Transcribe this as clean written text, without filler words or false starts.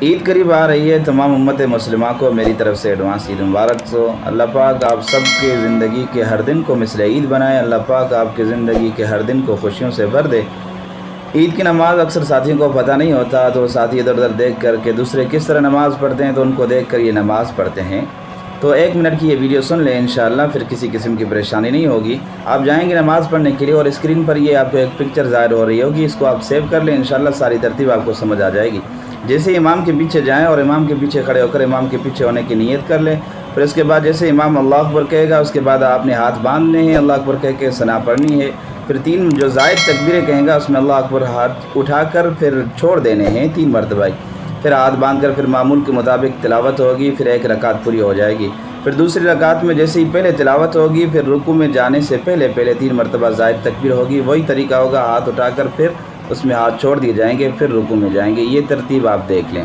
عید قریب آ رہی ہے، تمام امت مسلمہ کو میری طرف سے ایڈوانس عید مبارک ہو۔ اللہ پاک آپ سب کے زندگی کے ہر دن کو مثل عید بنائے۔ اللہ پاک آپ کے زندگی کے ہر دن کو خوشیوں سے بھر دے۔ عید کی نماز اکثر ساتھیوں کو پتہ نہیں ہوتا، تو ساتھی ادھر ادھر دیکھ کر کہ دوسرے کس طرح نماز پڑھتے ہیں تو ان کو دیکھ کر یہ نماز پڑھتے ہیں۔ تو 1 منٹ کی یہ ویڈیو سن لیں، انشاءاللہ پھر کسی قسم کی پریشانی نہیں ہوگی۔ آپ جائیں گے نماز پڑھنے کے لیے اور اسکرین پر یہ آپ کو ایک پکچر ظاہر ہو رہی ہوگی، اس کو آپ سیو کر لیں، انشاءاللہ ساری ترتیب آپ کو سمجھ آ جائے گی۔ جیسے امام کے پیچھے جائیں اور امام کے پیچھے کھڑے ہو کر امام کے پیچھے ہونے کی نیت کر لیں، پھر اس کے بعد جیسے امام اللہ اکبر کہے گا اس کے بعد آپ نے ہاتھ باندھنے ہیں، اللہ اکبر کہہ کے ثنا پڑھنی ہے، پھر 3 جو زائد تکبیریں کہیں گا اس میں اللہ اکبر ہاتھ اٹھا کر پھر چھوڑ دینے ہیں 3 مرتبہ، پھر ہاتھ باندھ کر پھر معمول کے مطابق تلاوت ہوگی، پھر 1 رکعت پوری ہو جائے گی۔ پھر دوسری رکعت میں جیسے ہی پہلے تلاوت ہوگی پھر رکوع میں جانے سے پہلے 3 مرتبہ زائد تکبیر ہوگی، وہی طریقہ ہوگا، ہاتھ اٹھا کر پھر اس میں ہاتھ چھوڑ دیے جائیں گے، پھر رکوع میں جائیں گے۔ یہ ترتیب آپ دیکھ لیں۔